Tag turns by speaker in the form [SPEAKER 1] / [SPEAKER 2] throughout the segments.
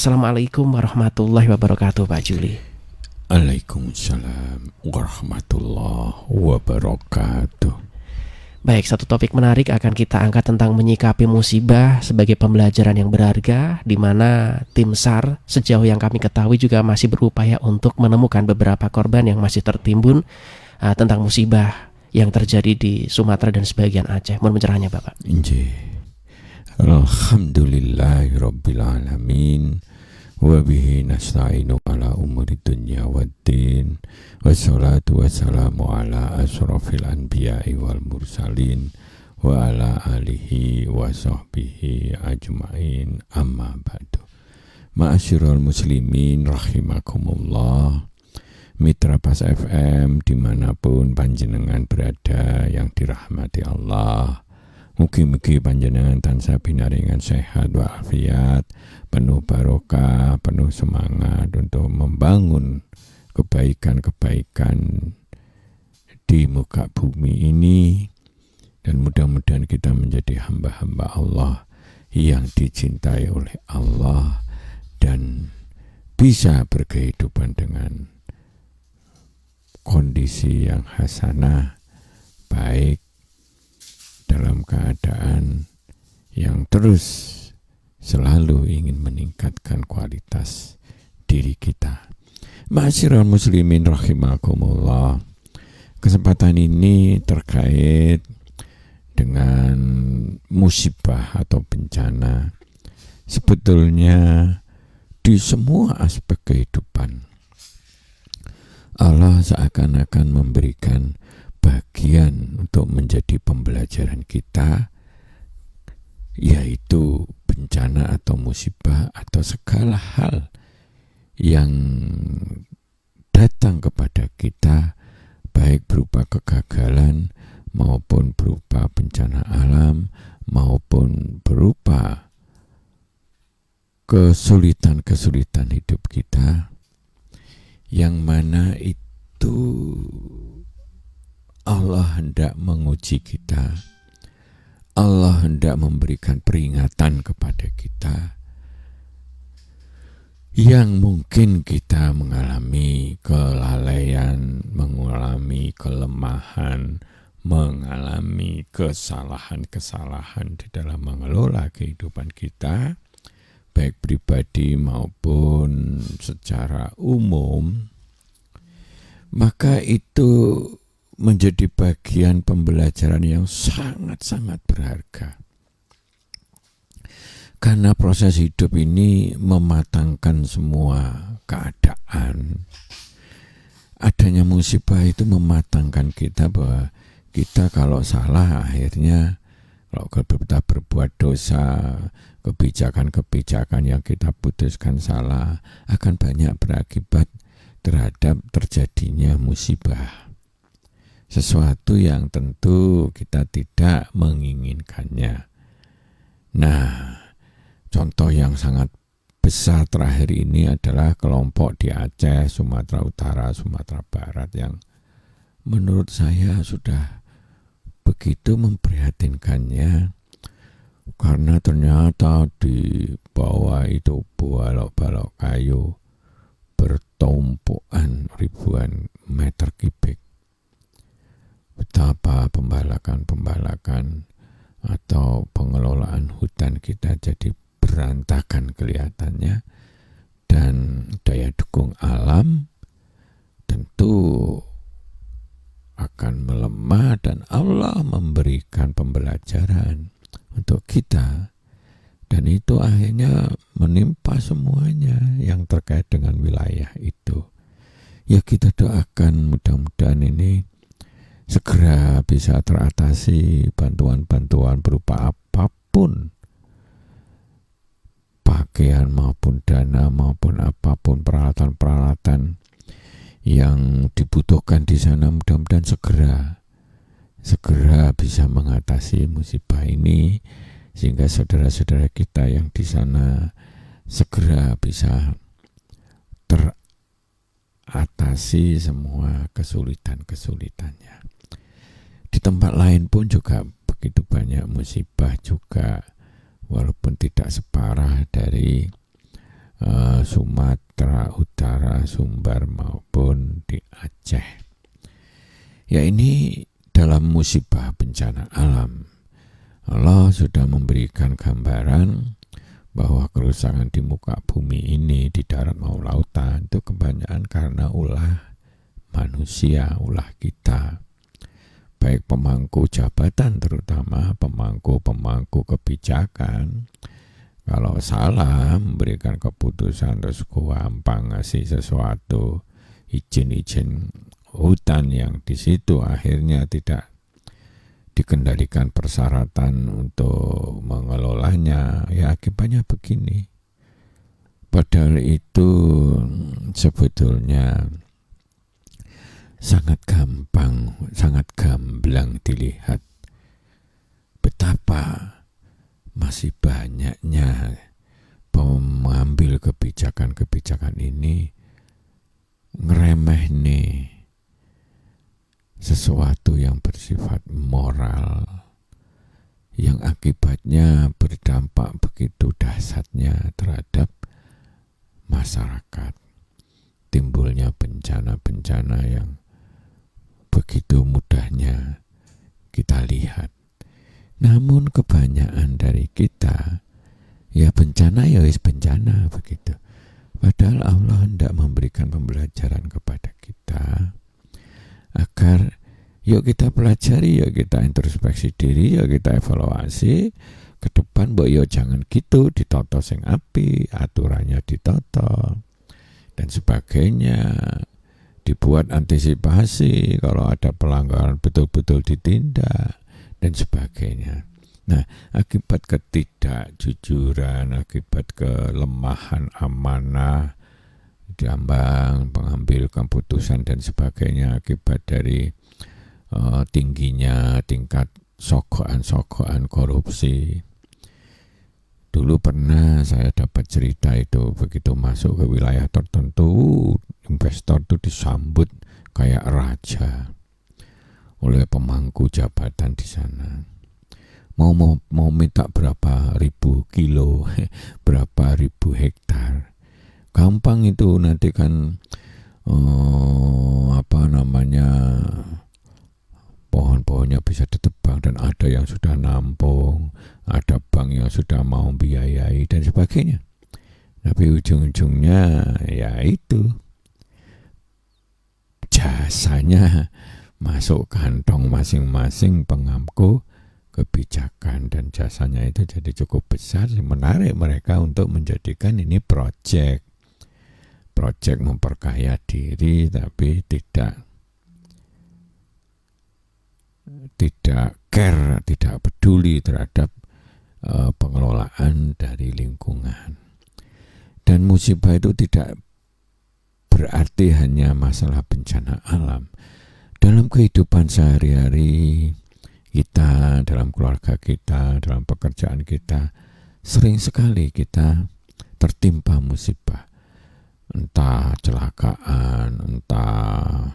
[SPEAKER 1] Assalamualaikum warahmatullahi wabarakatuh, Pak Juli.
[SPEAKER 2] Waalaikumsalam warahmatullahi wabarakatuh.
[SPEAKER 1] Baik, satu topik menarik akan kita angkat tentang menyikapi musibah sebagai pembelajaran yang berharga, di mana tim SAR sejauh yang kami ketahui juga masih berupaya untuk menemukan beberapa korban yang masih tertimbun tentang musibah yang terjadi di Sumatera dan sebagian Aceh. Mohon pencerahannya, Bapak.
[SPEAKER 2] Alhamdulillahirabbil alamin. Wa bihi nasta'inu ala umuri dunya waddin. Wassalatu wassalamu ala asrofil anbiya'i wal mursalin wa ala alihi wa sahbihi ajma'in, amma ba'du. Ma'asyiral muslimin rahimakumullah. Mitra Pas FM dimanapun panjenengan berada yang dirahmati Allah, mugi-mugi panjenengan tansah binaringan sehat walafiat, penuh barokah, penuh semangat untuk membangun kebaikan-kebaikan di muka bumi ini, dan mudah-mudahan kita menjadi hamba-hamba Allah yang dicintai oleh Allah dan bisa berkehidupan dengan kondisi yang hasanah, baik dalam keadaan yang terus selalu ingin meningkatkan kualitas diri kita. Ma'asyiral muslimin rahimakumullah. Kesempatan ini terkait dengan musibah atau bencana. Sebetulnya di semua aspek kehidupan Allah seakan-akan memberikan bagian untuk menjadi pembelajaran kita, yaitu bencana atau musibah atau segala hal yang datang kepada kita, baik berupa kegagalan maupun berupa bencana alam maupun berupa kesulitan-kesulitan hidup kita, yang mana itu Allah hendak menguji kita, Allah hendak memberikan peringatan kepada kita, yang mungkin kita mengalami kelalaian, mengalami kelemahan, mengalami kesalahan-kesalahan di dalam mengelola kehidupan kita, baik pribadi maupun secara umum, maka itu menjadi bagian pembelajaran yang sangat-sangat berharga. Karena proses hidup ini mematangkan semua keadaan. Adanya musibah itu mematangkan kita bahwa kita kalau salah akhirnya, kalau kita berbuat dosa, kebijakan-kebijakan yang kita putuskan salah akan banyak berakibat terhadap terjadinya musibah. Sesuatu yang tentu kita tidak menginginkannya. Nah, contoh yang sangat besar terakhir ini adalah kelompok di Aceh, Sumatera Utara, Sumatera Barat yang menurut saya sudah begitu memprihatinkannya. Karena ternyata di bawah itu balok-balok kayu bertumpukan ribuan meter kubik. Betapa pembalakan atau pengelolaan hutan kita jadi berantakan kelihatannya, dan daya dukung alam tentu akan melemah, dan Allah memberikan pembelajaran untuk kita, dan itu akhirnya menimpa semuanya yang terkait dengan wilayah itu. Ya, kita doakan mudah-mudahan ini segera bisa teratasi, bantuan-bantuan berupa apapun, pakaian maupun dana maupun apapun peralatan-peralatan yang dibutuhkan di sana, mudah-mudahan segera bisa mengatasi musibah ini, sehingga saudara-saudara kita yang di sana segera bisa teratasi semua kesulitan-kesulitannya. Di tempat lain pun juga begitu banyak musibah juga, walaupun tidak separah dari Sumatera Utara, Sumbar maupun di Aceh. Ya, ini dalam musibah bencana alam. Allah sudah memberikan gambaran bahwa kerusakan di muka bumi ini, di darat maupun lautan, itu kebanyakan karena ulah manusia, ulah kita. Baik pemangku jabatan, terutama pemangku kebijakan. Kalau salah memberikan keputusan terus gampang ngasih sesuatu, izin hutan yang di situ akhirnya tidak dikendalikan persyaratan untuk mengelolanya, ya akibatnya begini. Padahal itu sebetulnya sangat gampang, sangat gamblang dilihat betapa masih banyaknya pengambil kebijakan ini ngeremeh nih sesuatu yang bersifat moral, yang akibatnya berdampak begitu dahsyatnya terhadap masyarakat. Timbulnya bencana-bencana yang begitu mudahnya kita lihat. Namun kebanyakan dari kita, ya bencana ya wis bencana begitu. Padahal Allah hendak memberikan pembelajaran kepada kita agar yuk kita pelajari, yuk kita introspeksi diri, yuk kita evaluasi ke depan. Mbok yo jangan gitu, ditoto sing api, aturannya ditoto dan sebagainya, dibuat antisipasi kalau ada pelanggaran betul-betul ditindak dan sebagainya. Nah, akibat ketidakjujuran, akibat kelemahan amanah diambang pengambil keputusan dan sebagainya, akibat dari tingginya tingkat sogokan korupsi. Dulu pernah saya dapat cerita itu, begitu masuk ke wilayah tertentu, investor itu disambut kayak raja oleh pemangku jabatan di sana. Mau minta berapa ribu kilo, berapa ribu hektar. Gampang itu, nanti kan pohon-pohonnya bisa ditebang dan ada yang sudah nampung, ada bank yang sudah mau biayai dan sebagainya. Tapi ujung-ujungnya ya itu, jasanya masuk kantong masing-masing pengampu kebijakan, dan jasanya itu jadi cukup besar, menarik mereka untuk menjadikan ini proyek memperkaya diri, tapi tidak care, tidak peduli terhadap pengelolaan dari lingkungan. Dan musibah itu tidak berarti hanya masalah bencana alam. Dalam kehidupan sehari-hari kita, dalam keluarga kita, dalam pekerjaan kita, sering sekali kita tertimpa musibah. Entah kecelakaan, entah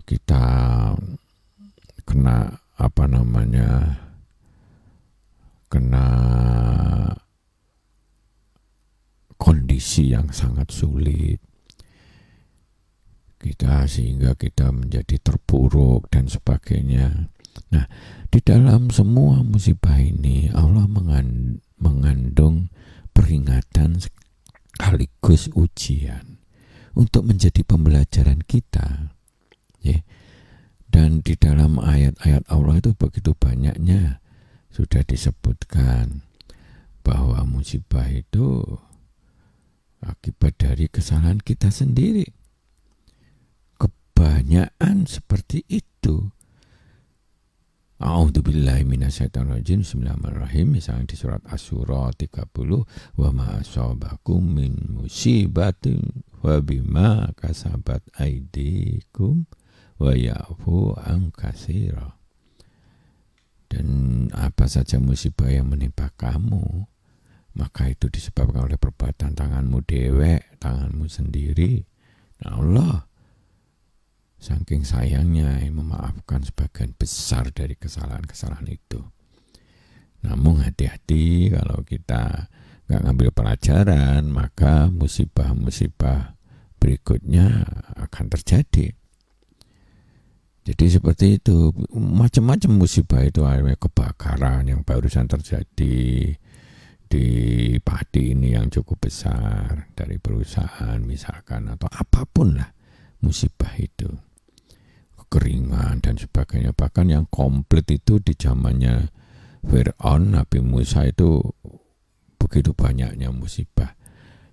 [SPEAKER 2] kita kena kondisi yang sangat sulit, sehingga kita menjadi terpuruk dan sebagainya. Nah, di dalam semua musibah ini Allah mengandung peringatan sekaligus ujian untuk menjadi pembelajaran kita, ya. Dan di dalam ayat-ayat Allah itu begitu banyaknya sudah disebutkan bahwa musibah itu akibat dari kesalahan kita sendiri. Kebanyakan seperti itu. A'udzubillahi minasyaitonirrajim. Bismillahirrahmanirrahim. Misalnya di surat Asy-Syura 30, wa ma asabakum min musibatin wa bima kasabat aydikum wa ya'fu an katsira. Dan apa saja musibah yang menimpa kamu, maka itu disebabkan oleh perbuatan tanganmu dewek, tanganmu sendiri. Nah, Allah saking sayangnya memaafkan sebagian besar dari kesalahan-kesalahan itu. Namun hati-hati kalau kita nggak ngambil pelajaran, maka musibah-musibah berikutnya akan terjadi. Jadi seperti itu, macam-macam musibah itu, ada kebakaran yang barusan terjadi di padi ini yang cukup besar dari perusahaan misalkan, atau apapun lah musibah itu, kekeringan dan sebagainya. Bahkan yang komplit itu di zamannya Fir'aun, Nabi Musa itu begitu banyaknya musibah.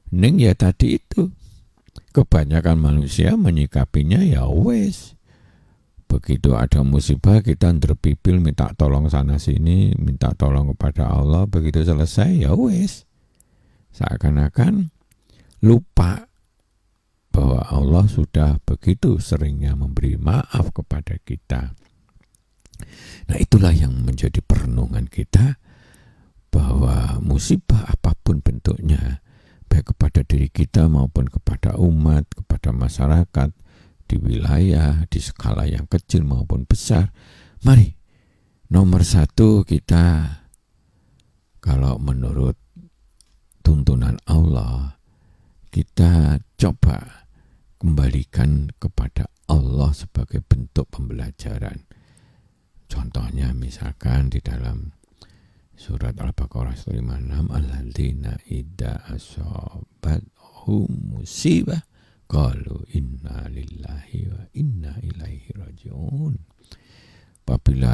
[SPEAKER 2] Ning ya tadi itu, kebanyakan manusia menyikapinya ya wes. Begitu ada musibah kita ndrepipil minta tolong sana sini, minta tolong kepada Allah, begitu selesai ya wes. Seakan-akan lupa bahwa Allah sudah begitu seringnya memberi maaf kepada kita. Nah, itulah yang menjadi perenungan kita, bahwa musibah apapun bentuknya, baik kepada diri kita maupun kepada umat, kepada masyarakat, di wilayah, di skala yang kecil maupun besar, mari nomor satu kita, kalau menurut tuntunan Allah, kita coba kembalikan kepada Allah sebagai bentuk pembelajaran. Contohnya misalkan di dalam surat Al-Baqarah 156, alladzina idza asabathum musibah qalu inna lillahi wa inna ilaihi raji'un. Apabila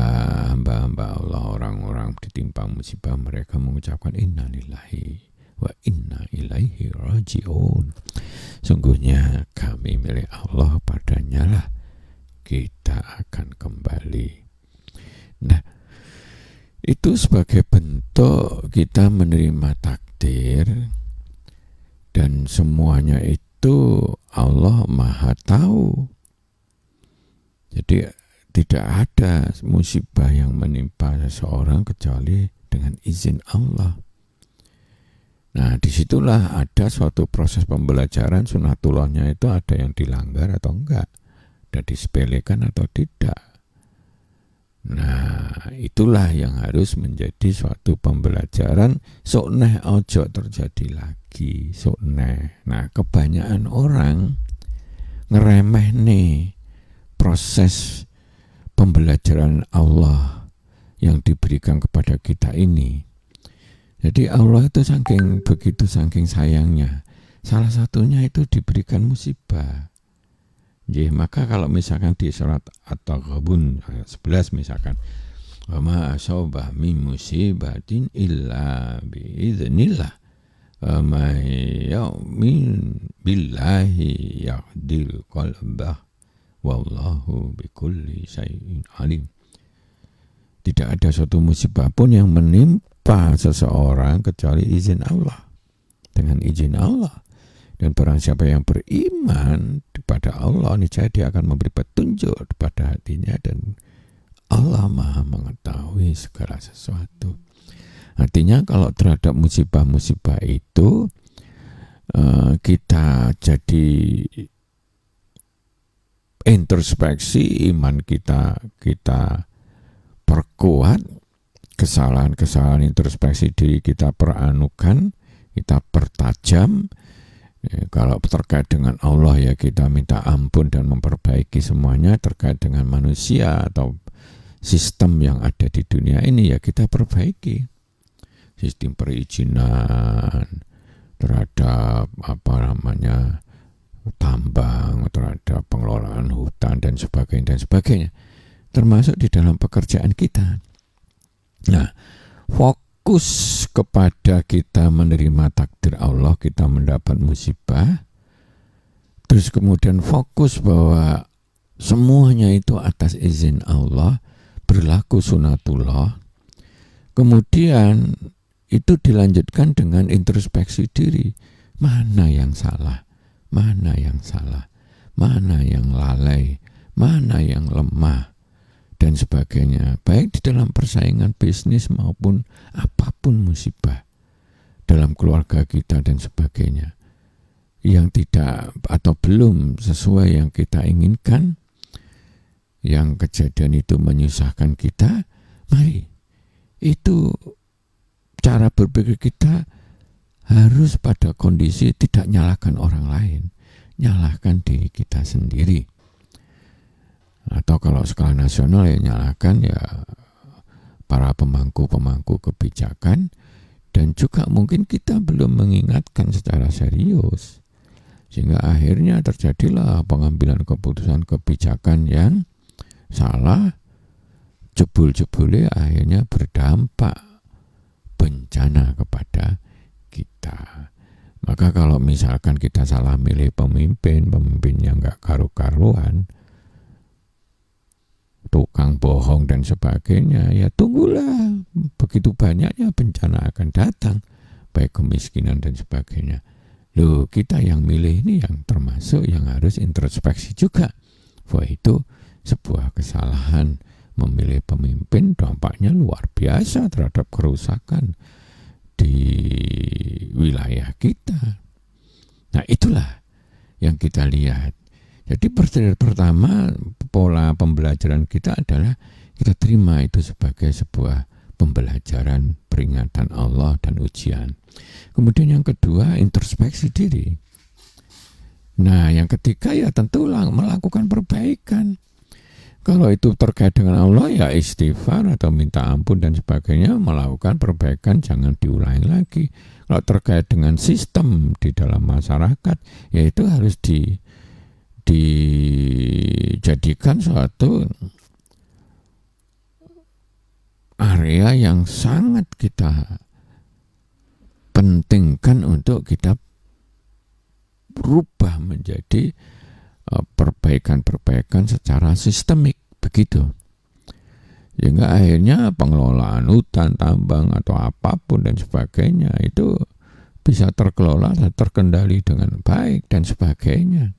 [SPEAKER 2] hamba-hamba Allah, orang-orang ditimpa musibah, mereka mengucapkan inna lillahi wa inna ilaihi raji'un. Sungguhnya kami milik Allah, padanya lah kita akan kembali. Nah, itu sebagai bentuk kita menerima takdir, dan semuanya itu Allah Maha Tahu. Jadi tidak ada musibah yang menimpa seseorang kecuali dengan izin Allah. Nah, disitulah ada suatu proses pembelajaran sunatullahnya, itu ada yang dilanggar atau enggak, ada disepelekan atau tidak. Nah, itulah yang harus menjadi suatu pembelajaran. Sok neh ojo terjadi lagi, sok neh. Nah, kebanyakan orang ngeremeh nih proses pembelajaran Allah yang diberikan kepada kita ini. Jadi Allah itu saking sayangnya, salah satunya itu diberikan musibah. Jadi, maka kalau misalkan di surat At-Taghabun ayat 11 misalkan, wa ma asaba min musibatin illa bi idznillah wa ma yu'min billahi yahdil qalbah wallahu bikulli syai'in alim. Tidak ada suatu musibah pun yang menimpa seseorang kecuali izin Allah, dengan izin Allah. Dan barang siapa yang beriman kepada Allah, niscaya dia akan memberi petunjuk kepada hatinya, dan Allah Maha mengetahui segala sesuatu. Artinya kalau terhadap musibah-musibah itu kita jadi introspeksi iman kita perkuat, kesalahan-kesalahan introspeksi diri kita peranukan, kita pertajam. Kalau terkait dengan Allah ya kita minta ampun dan memperbaiki semuanya. Terkait dengan manusia atau sistem yang ada di dunia ini ya kita perbaiki. Sistem perizinan terhadap tambang, terhadap pengelolaan hutan dan sebagainya. Termasuk di dalam pekerjaan kita. Nah, fokus kepada kita menerima takdir Allah, kita mendapat musibah, terus kemudian fokus bahwa semuanya itu atas izin Allah, berlaku sunatullah. Kemudian itu dilanjutkan dengan introspeksi diri, mana yang salah, mana yang lalai, mana yang lemah, dan sebagainya, baik di dalam persaingan bisnis maupun apapun musibah dalam keluarga kita dan sebagainya yang tidak atau belum sesuai yang kita inginkan, yang kejadian itu menyusahkan kita, mari itu cara berpikir kita harus pada kondisi tidak nyalahkan orang lain, nyalahkan diri kita sendiri. Atau kalau skala nasional ya nyalahkan ya para pemangku-pemangku kebijakan, dan juga mungkin kita belum mengingatkan secara serius, sehingga akhirnya terjadilah pengambilan keputusan kebijakan yang salah, jebul-jebulnya akhirnya berdampak bencana kepada kita. Maka kalau misalkan kita salah milih pemimpin yang nggak karu-karuan, tukang bohong dan sebagainya, ya tunggulah begitu banyaknya bencana akan datang, baik kemiskinan dan sebagainya. Loh, kita yang milih ini yang termasuk yang harus introspeksi juga. Wah, itu sebuah kesalahan memilih pemimpin, dampaknya luar biasa terhadap kerusakan di wilayah kita. Nah, itulah yang kita lihat. Jadi pertama, pola pembelajaran kita adalah kita terima itu sebagai sebuah pembelajaran, peringatan Allah dan ujian. Kemudian yang kedua, introspeksi diri. Nah, yang ketiga ya tentu melakukan perbaikan. Kalau itu terkait dengan Allah ya istighfar atau minta ampun dan sebagainya, melakukan perbaikan, jangan diulangi lagi. Kalau terkait dengan sistem di dalam masyarakat, ya itu harus dijadikan suatu area yang sangat kita pentingkan untuk kita berubah menjadi perbaikan-perbaikan secara sistemik, begitu. Sehingga akhirnya pengelolaan hutan, tambang atau apapun dan sebagainya itu bisa terkelola dan terkendali dengan baik dan sebagainya.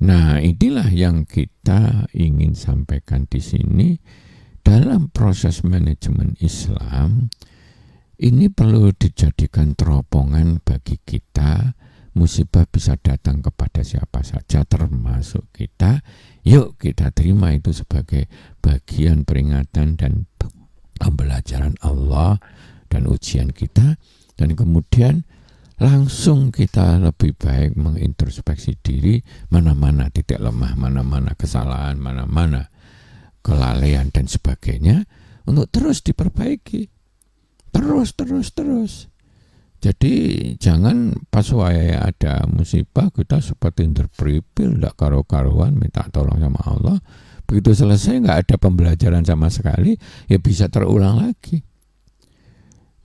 [SPEAKER 2] Nah, inilah yang kita ingin sampaikan di sini. Dalam proses manajemen Islam, ini perlu dijadikan teropongan bagi kita. Musibah bisa datang kepada siapa saja, termasuk kita. Yuk kita terima itu sebagai bagian peringatan dan pembelajaran Allah dan ujian kita. Dan kemudian langsung kita lebih baik mengintrospeksi diri, mana-mana titik lemah, mana-mana kesalahan, mana-mana kelalaian dan sebagainya, untuk terus diperbaiki. Terus. Jadi jangan pas wae ada musibah kita seperti terperipil, tidak karu-karuan, minta tolong sama Allah. Begitu selesai nggak ada pembelajaran sama sekali, ya bisa terulang lagi.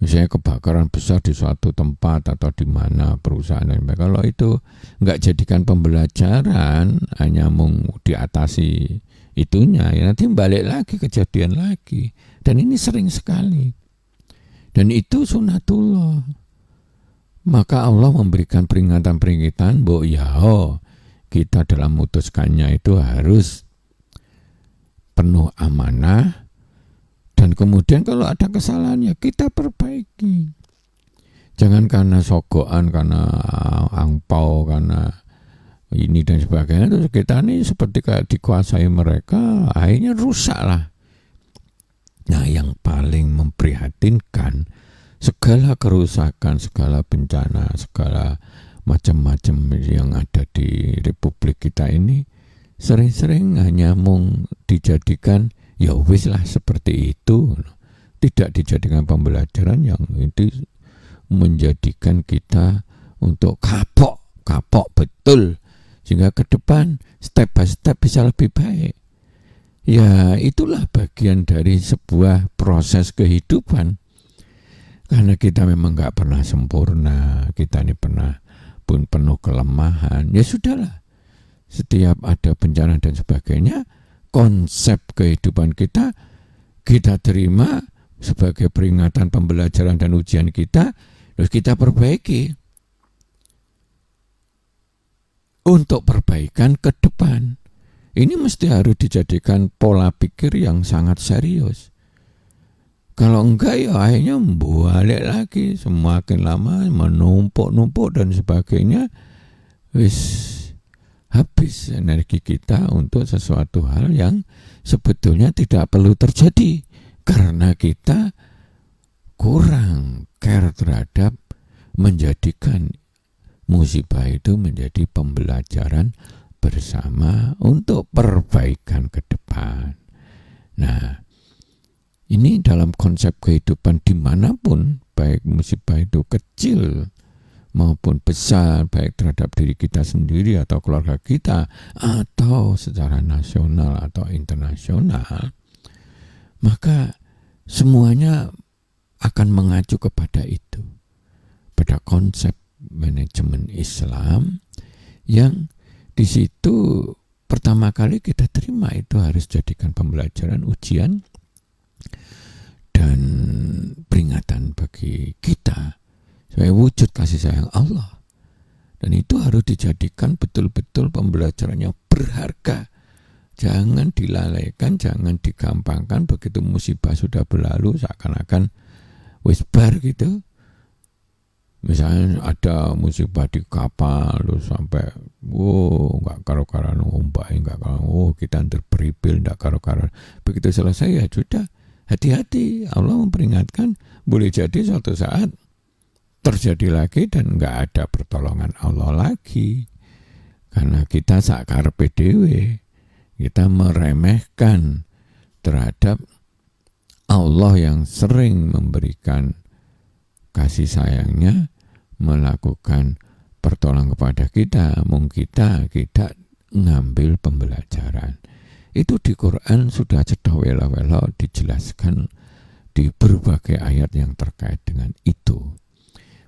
[SPEAKER 2] Misalnya kebakaran besar di suatu tempat atau di mana perusahaan, kalau itu nggak jadikan pembelajaran, hanya mau diatasi itunya, ya nanti balik lagi kejadian lagi. Dan ini sering sekali. Dan itu sunatullah. Maka Allah memberikan peringatan-peringatan bahwa kita dalam memutuskannya itu harus penuh amanah, dan kemudian kalau ada kesalahan ya kita perbaiki. Jangan karena sogokan, karena angpau, karena ini dan sebagainya, terus kita ini seperti kayak dikuasai mereka, akhirnya rusak lah. Nah, yang paling memprihatinkan, segala kerusakan, segala bencana, segala macam-macam yang ada di Republik kita ini sering-sering hanya dijadikan ya wis lah seperti itu, tidak dijadikan pembelajaran yang itu menjadikan kita untuk kapok betul, sehingga ke depan step by step bisa lebih baik. Ya itulah bagian dari sebuah proses kehidupan. Karena kita memang nggak pernah sempurna, kita ini pun penuh kelemahan. Ya sudahlah, setiap ada bencana dan sebagainya, konsep kehidupan kita terima sebagai peringatan, pembelajaran dan ujian kita, terus kita perbaiki untuk perbaikan ke depan. Ini mesti harus dijadikan pola pikir yang sangat serius. Kalau enggak ya akhirnya balik lagi, semakin lama menumpuk dan sebagainya, habis energi kita untuk sesuatu hal yang sebetulnya tidak perlu terjadi, karena kita kurang care terhadap menjadikan musibah itu menjadi pembelajaran bersama untuk perbaikan ke depan. Nah, ini dalam konsep kehidupan dimanapun, baik musibah itu kecil maupun besar, baik terhadap diri kita sendiri atau keluarga kita, atau secara nasional atau internasional, maka semuanya akan mengacu kepada itu, pada konsep manajemen Islam yang di situ pertama kali kita terima itu harus jadikan pembelajaran, ujian, dan peringatan bagi kita sebagai wujud kasih sayang Allah. Dan itu harus dijadikan betul-betul pembelajaran yang berharga. Jangan dilalaikan, jangan digampangkan. Begitu musibah sudah berlalu seakan-akan wis bar gitu. Misalnya ada musibah di kapal, terus sampai, nggak karo-karan ombak, nggak karo, kita terperipil, nggak karo-karan. Begitu selesai ya sudah, hati-hati. Allah memperingatkan, boleh jadi suatu saat terjadi lagi dan nggak ada pertolongan Allah lagi. Karena kita sakar PDW, kita meremehkan terhadap Allah yang sering memberikan kasih sayangnya, melakukan pertolongan kepada kita, mungkin kita ngambil pembelajaran. Itu di Quran sudah cedah wela-wela dijelaskan di berbagai ayat yang terkait dengan itu.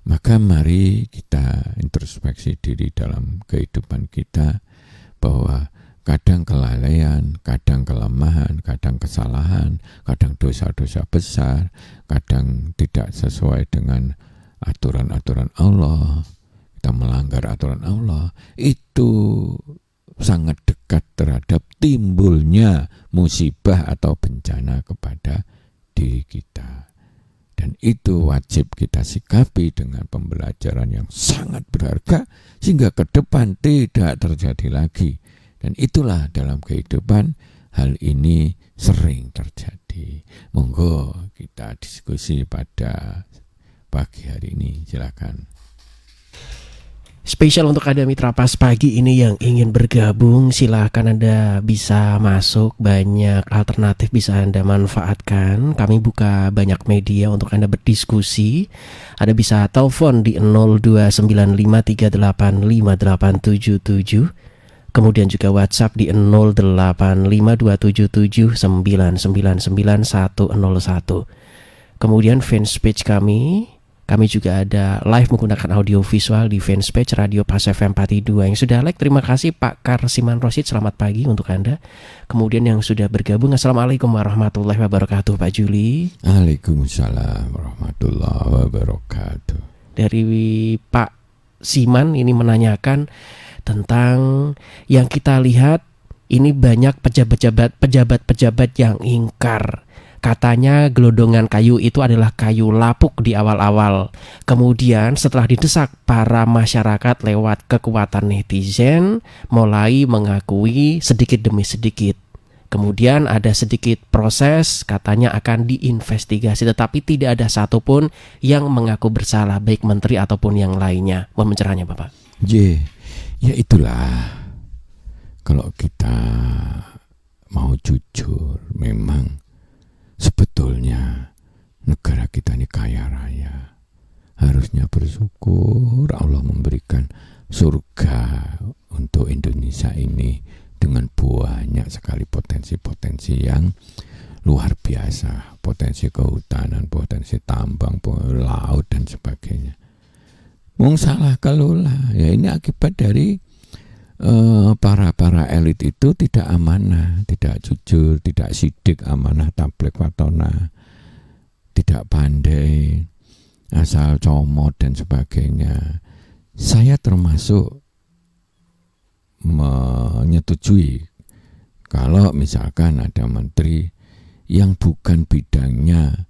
[SPEAKER 2] Maka mari kita introspeksi diri dalam kehidupan kita, bahwa kadang kelalaian, kadang kelemahan, kadang kesalahan, kadang dosa-dosa besar, kadang tidak sesuai dengan aturan-aturan Allah, kita melanggar aturan Allah, itu sangat dekat terhadap timbulnya musibah atau bencana kepada diri kita. Dan itu wajib kita sikapi dengan pembelajaran yang sangat berharga, sehingga ke depan tidak terjadi lagi. Dan itulah dalam kehidupan hal ini sering terjadi. Monggo kita diskusi pada pagi hari ini, silakan.
[SPEAKER 1] Spesial untuk Anda Mitra Pas Pagi ini yang ingin bergabung, silahkan Anda bisa masuk, banyak alternatif bisa Anda manfaatkan. Kami buka banyak media untuk Anda berdiskusi. Anda bisa telepon di 0295385877, kemudian juga WhatsApp di 085277999101. Kemudian fanpage kami juga ada live menggunakan audio visual di fanpage Radio Pas FM 42. Yang sudah like, terima kasih Pak Karsiman Rosid, selamat pagi untuk Anda. Kemudian yang sudah bergabung, Assalamualaikum warahmatullahi wabarakatuh Pak Juli.
[SPEAKER 2] Waalaikumsalam warahmatullahi wabarakatuh.
[SPEAKER 1] Dari Pak Siman ini menanyakan tentang yang kita lihat ini banyak pejabat-pejabat yang ingkar. Katanya gelondongan kayu itu adalah kayu lapuk di awal-awal. Kemudian setelah didesak para masyarakat lewat kekuatan netizen, mulai mengakui sedikit demi sedikit. Kemudian ada sedikit proses, katanya akan diinvestigasi, tetapi tidak ada satupun yang mengaku bersalah, baik menteri ataupun yang lainnya. Mohon pencerahannya Bapak.
[SPEAKER 2] Ya itulah, kalau kita mau jujur, memang sebetulnya negara kita ini kaya raya. Harusnya bersyukur Allah memberikan surga untuk Indonesia ini dengan banyak sekali potensi-potensi yang luar biasa. Potensi kehutanan, potensi tambang, laut dan sebagainya. Mung salah kelola. Ya ini akibat dari para elit itu tidak amanah, tidak jujur, tidak sidik, amanah, tabligh, watona, tidak pandai, asal comot dan sebagainya. Saya termasuk menyetujui kalau misalkan ada menteri yang bukan bidangnya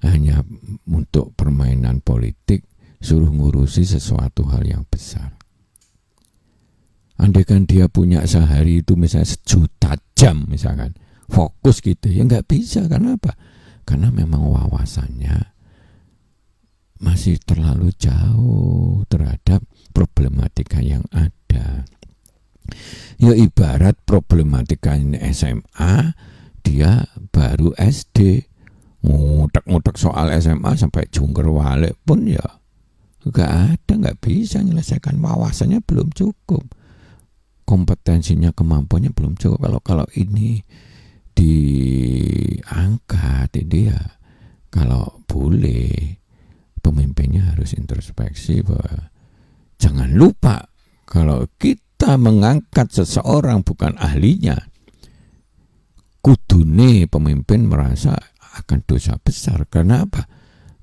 [SPEAKER 2] hanya untuk permainan politik, suruh ngurusi sesuatu hal yang besar. Andaikan dia punya sehari itu misalnya 1.000.000 jam misalkan, fokus gitu, ya nggak bisa. Karena apa? Karena memang wawasannya masih terlalu jauh terhadap problematika yang ada. Ya ibarat problematika SMA, dia baru SD, ngutek-ngutek soal SMA sampai jungker walik pun ya nggak bisa menyelesaikan, wawasannya belum cukup, kompetensinya, kemampuannya belum cukup. Kalau ini diangkat, dia kalau boleh pemimpinnya harus introspeksi bahwa jangan lupa kalau kita mengangkat seseorang bukan ahlinya, kudune pemimpin merasa akan dosa besar. Karena apa?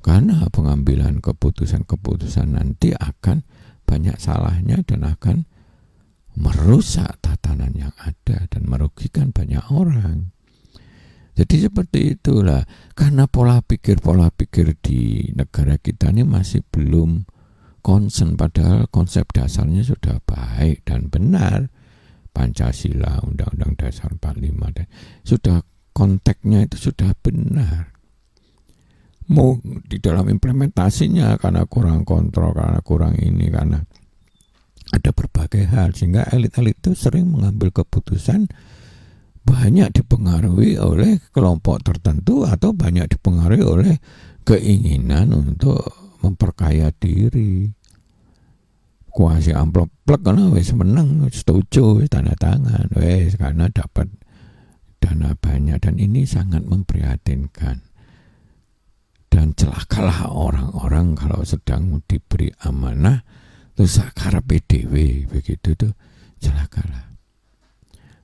[SPEAKER 2] Karena pengambilan keputusan-keputusan nanti akan banyak salahnya dan akan merusak tatanan yang ada dan merugikan banyak orang. Jadi seperti itulah, karena pola pikir di negara kita ini masih belum concern, padahal konsep dasarnya sudah baik dan benar. Pancasila, Undang-Undang Dasar 45, dan sudah konteksnya itu sudah benar. Mau di dalam implementasinya karena kurang kontrol, karena kurang ini, karena ada berbagai hal, sehingga elit-elit itu sering mengambil keputusan banyak dipengaruhi oleh kelompok tertentu atau banyak dipengaruhi oleh keinginan untuk memperkaya diri. Kuasi amplop plek karena wis menang, setuju, tanda tangan, wis karena dapat dana banyak, dan ini sangat memprihatinkan. Dan celakalah orang-orang kalau sedang diberi amanah terus karepe dhewe begitu tuh, celakalah.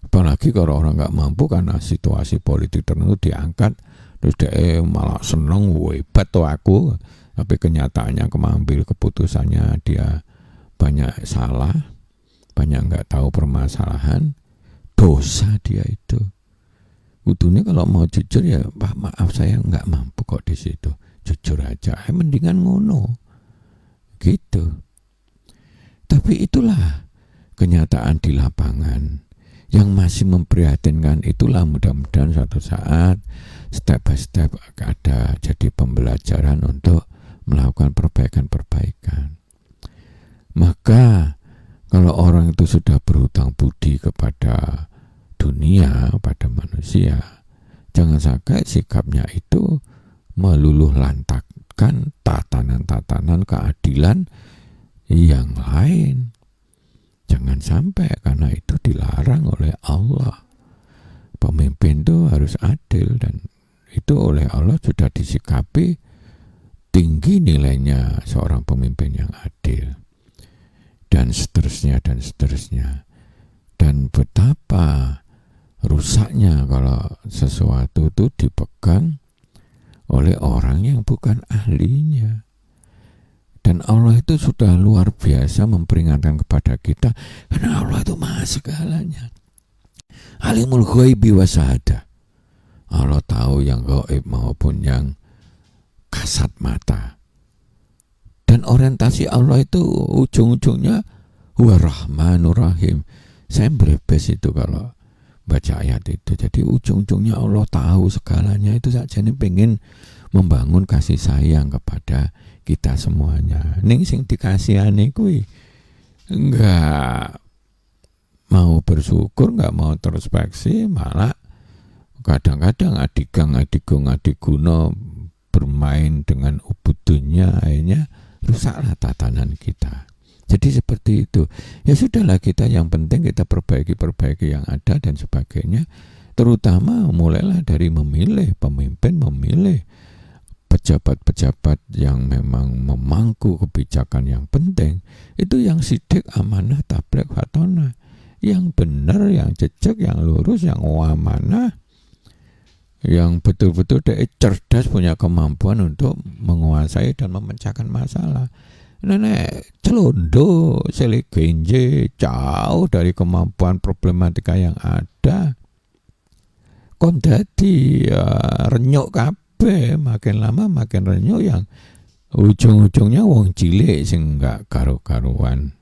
[SPEAKER 2] Apalagi kalau orang nggak mampu karena situasi politik tertentu diangkat, terus dia malah seneng, hebat tuh aku, tapi kenyataannya mengambil keputusannya dia banyak salah, banyak nggak tahu permasalahan, dosa dia itu. Utuhnya kalau mau jujur ya, Pak maaf saya nggak mampu kok di situ, jujur aja, mendingan ngono, gitu. Tapi itulah kenyataan di lapangan yang masih memprihatinkan. Itulah mudah-mudahan suatu saat step by step ada jadi pembelajaran untuk melakukan perbaikan-perbaikan. Maka kalau orang itu sudah berhutang budi kepada dunia, pada manusia, jangan sampai sikapnya itu meluluh lantakkan tatanan-tatanan keadilan yang lain. Jangan sampai, karena itu dilarang oleh Allah. Pemimpin itu harus adil, dan itu oleh Allah sudah disikapi tinggi nilainya seorang pemimpin yang adil, dan seterusnya dan seterusnya. Dan betapa rusaknya kalau sesuatu itu dipegang oleh orang yang bukan ahlinya. Dan Allah itu sudah luar biasa memperingatkan kepada kita, karena Allah itu maha segalanya. Alimul ghaibi wa syahadah. Allah tahu yang gaib maupun yang kasat mata. Dan orientasi Allah itu ujung-ujungnya huwa rahmanur rahim. Saya berbes itu kalau baca ayat itu. Jadi ujung-ujungnya Allah tahu segalanya, itu saja nih pengen membangun kasih sayang kepada kita semuanya. Ning sing dikasihani kuwi enggak mau bersyukur, enggak mau introspeksi, malah kadang-kadang adiguna bermain dengan ubudunya, akhirnya rusaklah tatanan kita. Jadi seperti itu. Ya sudahlah, kita yang penting kita perbaiki yang ada dan sebagainya. Terutama mulailah dari memilih pemimpin, memilih pejabat-pejabat yang memang memangku kebijakan yang penting. Itu yang sidik, amanah, tabligh, fatona. Yang benar, yang jejak, yang lurus, yang amanah, yang betul-betul dia cerdas, punya kemampuan untuk menguasai dan memecahkan masalah. Nenek celondo, selik genje, jauh dari kemampuan problematika yang ada. Kon dadi renyuk kabeh, makin lama makin renyuk, yang ujung-ujungnya wong cilik sing enggak karu-karuan.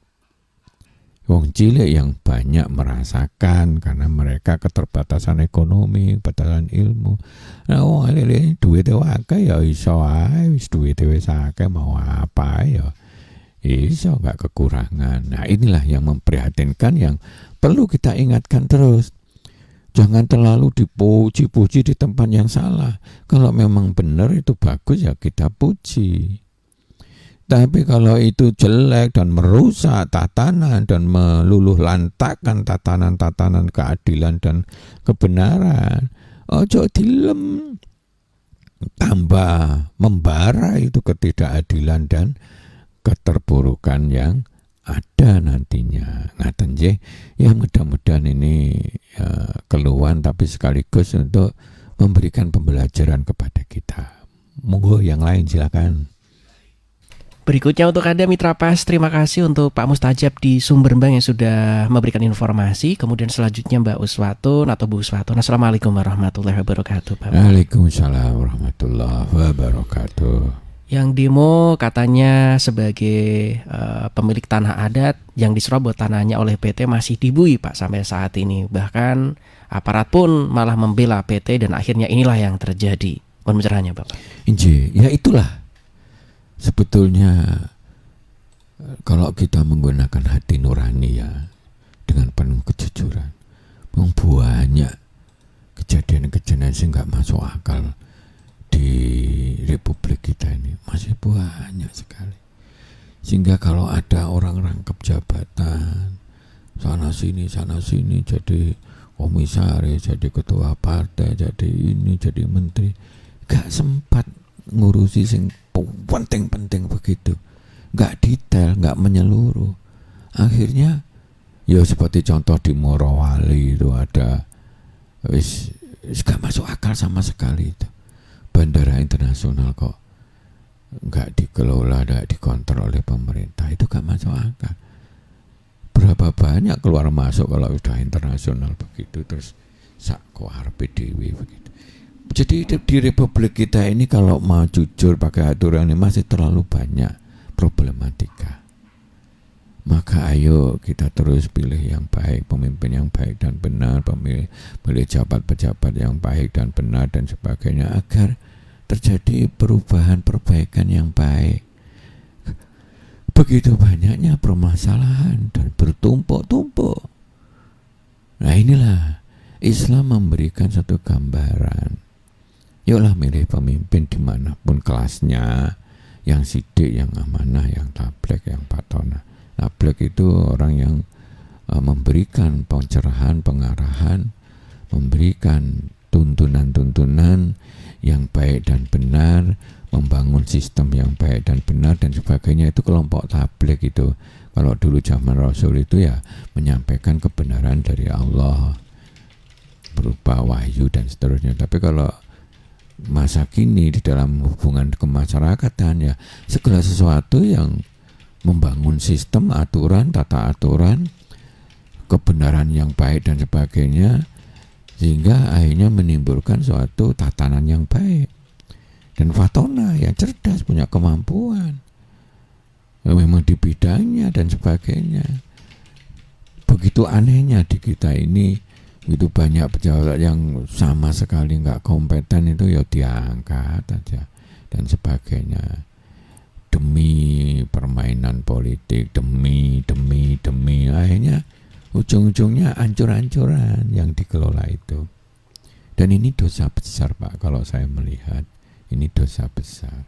[SPEAKER 2] Wong cilik yang banyak merasakan karena mereka keterbatasan ekonomi, keterbatasan ilmu. Nah, wong lele duwite akeh ya iso ae, wis duwite wis akeh mau apa ya iso, nggak kekurangan. Nah, inilah yang memprihatinkan yang perlu kita ingatkan terus. Jangan terlalu dipuji-puji di tempat yang salah. Kalau memang benar itu bagus ya kita puji. Tapi kalau itu jelek dan merusak tatanan dan meluluh lantakkan tatanan-tatanan keadilan dan kebenaran, ojo dilem, tambah membara itu ketidakadilan dan keterpurukan yang ada nantinya. Ngaten nggih, ya mudah-mudahan ini keluhan tapi sekaligus untuk memberikan pembelajaran kepada kita. Monggo yang lain silakan.
[SPEAKER 1] Berikutnya untuk Anda Mitra Pas, terima kasih untuk Pak Mustajab di Sumbermbang yang sudah memberikan informasi. Kemudian selanjutnya Mbak Uswatun atau Bu Uswatun. Assalamualaikum warahmatullahi wabarakatuh, Pak.
[SPEAKER 2] Waalaikumsalam warahmatullahi wabarakatuh.
[SPEAKER 1] Yang demo katanya sebagai pemilik tanah adat yang diserobot tanahnya oleh PT masih dibui Pak sampai saat ini. Bahkan aparat pun malah membela PT dan akhirnya inilah yang terjadi. Mohon pencerahannya Bapak.
[SPEAKER 2] Inji, ya itulah. Sebetulnya kalau kita menggunakan hati nurani ya dengan penuh kejujuran, banyak kejadian-kejadian sih nggak masuk akal di Republik kita ini, masih banyak sekali. Sehingga kalau ada orang rangkap jabatan sana sini jadi komisaris, jadi ketua partai, jadi ini, jadi menteri, nggak sempat ngurusi sing penting-penting begitu, nggak detail, nggak menyeluruh. Akhirnya ya seperti contoh di Morowali itu ada wis nggak masuk akal sama sekali itu. Bandara internasional kok nggak dikelola, nggak dikontrol oleh pemerintah, itu nggak masuk akal. Berapa banyak keluar masuk kalau sudah internasional begitu, terus sak koar PDW begitu. Jadi di Republik kita ini kalau mau jujur pakai aturan ini masih terlalu banyak problematika. Maka ayo kita terus pilih yang baik, pemimpin yang baik dan benar, pilih pejabat-pejabat yang baik dan benar dan sebagainya agar terjadi perubahan perbaikan yang baik. Begitu banyaknya permasalahan dan bertumpuk-tumpuk. Nah inilah Islam memberikan satu gambaran. Yuklah milih pemimpin dimanapun kelasnya, yang sidik, yang amanah, yang tablek, yang patona. Tablek itu orang yang memberikan pencerahan, pengarahan, memberikan tuntunan-tuntunan yang baik dan benar, membangun sistem yang baik dan benar dan sebagainya. Itu kelompok tablek itu. Kalau dulu zaman Rasul itu ya menyampaikan kebenaran dari Allah berupa wahyu dan seterusnya. Tapi kalau masa kini di dalam hubungan kemasyarakatan ya segala sesuatu yang membangun sistem, aturan, tata aturan, kebenaran yang baik dan sebagainya, sehingga akhirnya menimbulkan suatu tatanan yang baik dan fatona yang cerdas, punya kemampuan memang di bidangnya dan sebagainya. Begitu anehnya di kita ini, itu banyak pejabat yang sama sekali nggak kompeten itu ya diangkat aja dan sebagainya demi permainan politik, demi akhirnya ujung-ujungnya ancur-ancuran yang dikelola itu. Dan ini dosa besar Pak, kalau saya melihat ini dosa besar.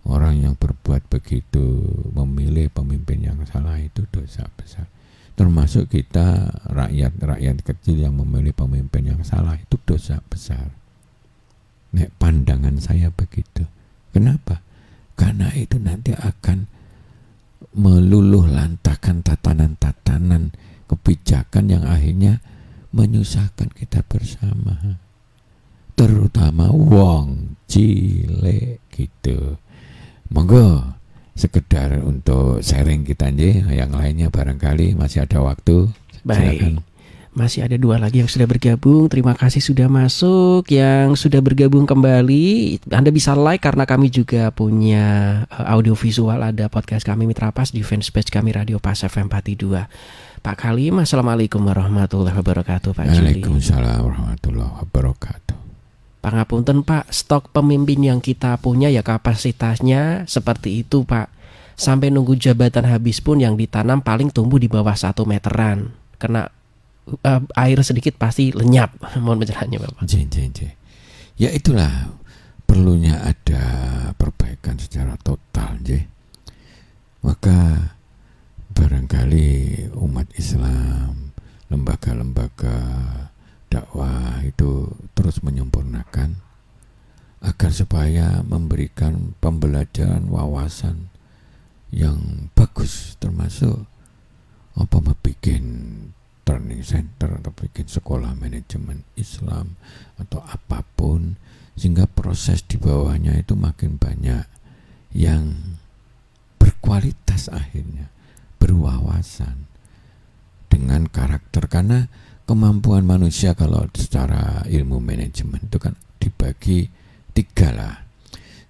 [SPEAKER 2] Orang yang berbuat begitu, memilih pemimpin yang salah, itu dosa besar. Termasuk kita rakyat kecil yang memilih pemimpin yang salah, itu dosa besar. Nek pandangan saya begitu. Kenapa? Karena itu nanti akan meluluh lantakan tatanan-tatanan kebijakan yang akhirnya menyusahkan kita bersama. Terutama wong cilik gitu. Monggo sekedar untuk sharing kita aja, yang lainnya barangkali masih ada waktu.
[SPEAKER 1] Baik.
[SPEAKER 2] Silakan.
[SPEAKER 1] Masih ada 2 lagi yang sudah bergabung. Terima kasih sudah masuk. Yang sudah bergabung kembali, Anda bisa like karena kami juga punya audio visual. Ada podcast kami Mitra Pas di fanpage kami Radio Pas FM Pati 2. Pak Kalim, Assalamualaikum warahmatullahi wabarakatuh Pak Juli.
[SPEAKER 2] Waalaikumsalam warahmatullahi wabarakatuh.
[SPEAKER 1] Pangapunten Pak, stok pemimpin yang kita punya ya kapasitasnya seperti itu Pak. Sampai nunggu jabatan habis pun yang ditanam paling tumbuh di bawah 1 meteran. Kena air sedikit pasti lenyap. Mohon pencerahannya Bapak.
[SPEAKER 2] Ya itulah perlunya ada perbaikan secara total. Maka barangkali umat Islam, lembaga-lembaga dakwah itu terus menyempurnakan agar supaya memberikan pembelajaran wawasan yang bagus, termasuk membuat training center atau bikin sekolah manajemen Islam atau apapun, sehingga proses di bawahnya itu makin banyak yang berkualitas, akhirnya berwawasan dengan karakter. Karena kemampuan manusia kalau secara ilmu manajemen itu kan dibagi 3 lah.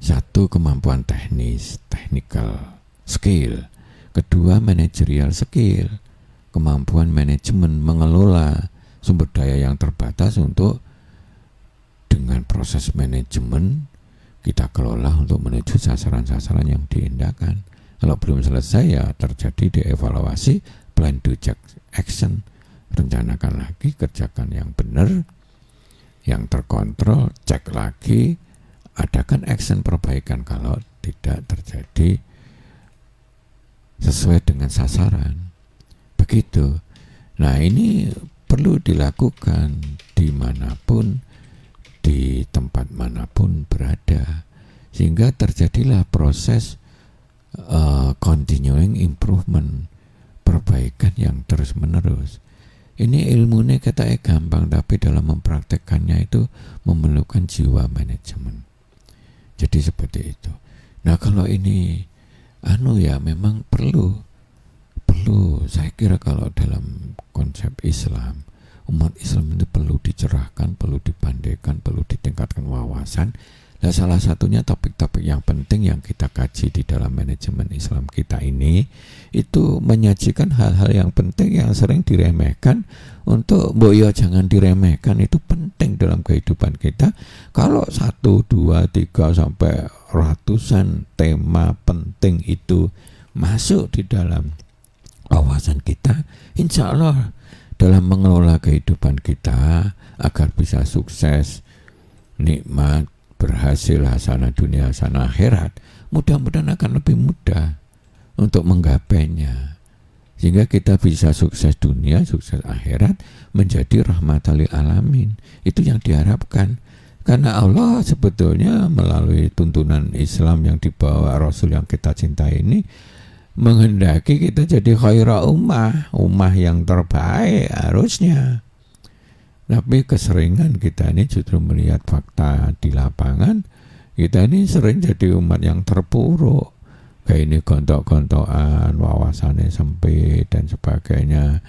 [SPEAKER 2] 1, kemampuan teknis, technical skill. 2, managerial skill, kemampuan manajemen, mengelola sumber daya yang terbatas untuk dengan proses manajemen kita kelola untuk menuju sasaran-sasaran yang diindahkan. Kalau belum selesai ya terjadi dievaluasi, plan do check action, rencanakan lagi, kerjakan yang benar, yang terkontrol, cek lagi, adakan action perbaikan kalau tidak terjadi sesuai dengan sasaran. Begitu. Nah, ini perlu dilakukan dimanapun, di tempat manapun berada, sehingga terjadilah proses continuing improvement, perbaikan yang terus menerus. Ini ilmunya katanya gampang, tapi dalam mempraktekkannya itu memerlukan jiwa manajemen. Jadi seperti itu. Nah, kalau ini memang perlu, saya kira kalau dalam konsep Islam, umat Islam itu perlu dicerahkan, perlu dipandaikan, perlu ditingkatkan wawasan. Nah, salah satunya topik-topik yang penting yang kita kaji di dalam manajemen Islam kita ini, itu menyajikan hal-hal yang penting yang sering diremehkan. Untuk boyo jangan diremehkan, itu penting dalam kehidupan kita. Kalau 1, 2, 3 sampai ratusan tema penting itu masuk di dalam wawasan kita, insya Allah dalam mengelola kehidupan kita agar bisa sukses, nikmat, berhasil, hasanah dunia, hasanah akhirat, mudah-mudahan akan lebih mudah untuk menggapainya, sehingga kita bisa sukses dunia, sukses akhirat, menjadi rahmatan lil alamin. Itu yang diharapkan. Karena Allah sebetulnya melalui tuntunan Islam yang dibawa Rasul yang kita cintai ini menghendaki kita jadi khaira ummah yang terbaik harusnya. Tapi keseringan kita ini justru melihat fakta di lapangan, kita ini sering jadi umat yang terpuruk. Kayak ini gontok-gontokan, wawasannya sempit dan sebagainya.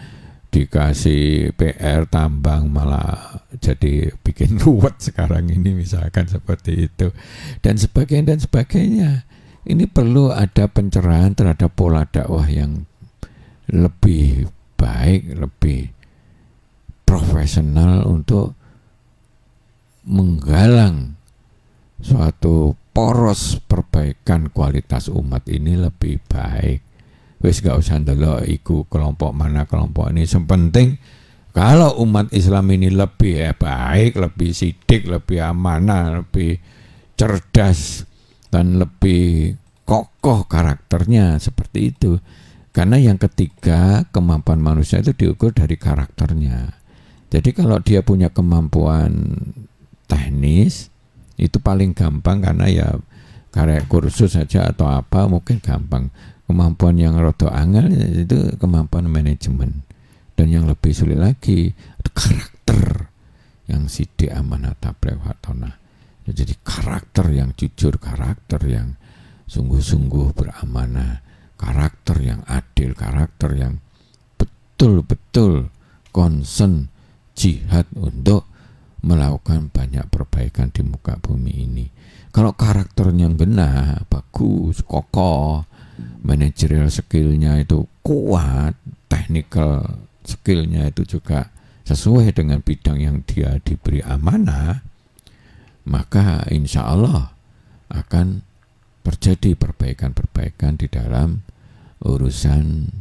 [SPEAKER 2] Dikasih PR tambang malah jadi bikin ruwet sekarang ini, misalkan seperti itu. Dan sebagainya. Ini perlu ada pencerahan terhadap pola dakwah yang lebih baik, lebih profesional untuk menggalang suatu poros perbaikan kualitas umat ini lebih baik. Wis gak usah ndelok iku kelompok mana kelompok ini, sepenting kalau umat Islam ini lebih baik, lebih sidik, lebih amanah, lebih cerdas dan lebih kokoh karakternya, seperti itu. Karena yang ketiga, kemampuan manusia itu diukur dari karakternya. Jadi kalau dia punya kemampuan teknis itu paling gampang, karena ya kayak kursus saja atau apa mungkin gampang. Kemampuan yang rada angel itu kemampuan manajemen. Dan yang lebih sulit lagi itu karakter yang sidik, amanah, tabligh, watonah. Jadi karakter yang jujur, karakter yang sungguh-sungguh beramanah, karakter yang adil, karakter yang betul-betul concern jihad untuk melakukan banyak perbaikan di muka bumi ini. Kalau karakternya benar, bagus, kokoh, managerial skillnya itu kuat, technical skillnya itu juga sesuai dengan bidang yang dia diberi amanah, maka insya Allah akan terjadi perbaikan-perbaikan di dalam urusan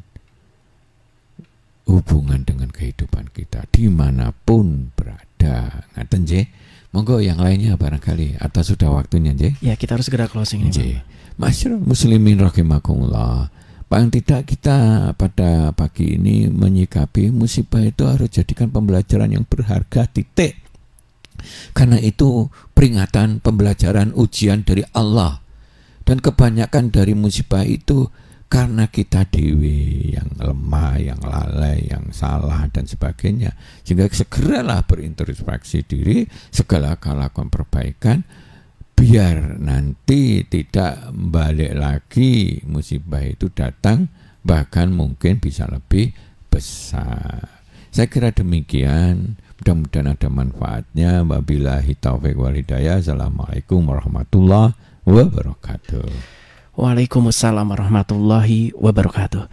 [SPEAKER 2] hubungan dengan kehidupan kita dimanapun berada. Ngaten nggih. Monggo yang lainnya barangkali atau sudah waktunya nggih.
[SPEAKER 1] Ya, kita harus segera closing ini.
[SPEAKER 2] Nggih. Masyarakat muslimin rahimakumullah. Paling tidak kita pada pagi ini menyikapi musibah itu harus jadikan pembelajaran yang berharga, titik. Karena itu peringatan, pembelajaran, ujian dari Allah. Dan kebanyakan dari musibah itu karena kita dewi yang lemah, yang lalai, yang salah dan sebagainya. Sehingga segeralah berintrospeksi diri, segala lakukan perbaikan, biar nanti tidak balik lagi musibah itu datang, bahkan mungkin bisa lebih besar. Saya kira demikian. Mudah-mudahan ada manfaatnya. Wabillahi taufiq wal hidayah. Assalamualaikum warahmatullahi wabarakatuh.
[SPEAKER 1] Waalaikumsalam warahmatullahi wabarakatuh.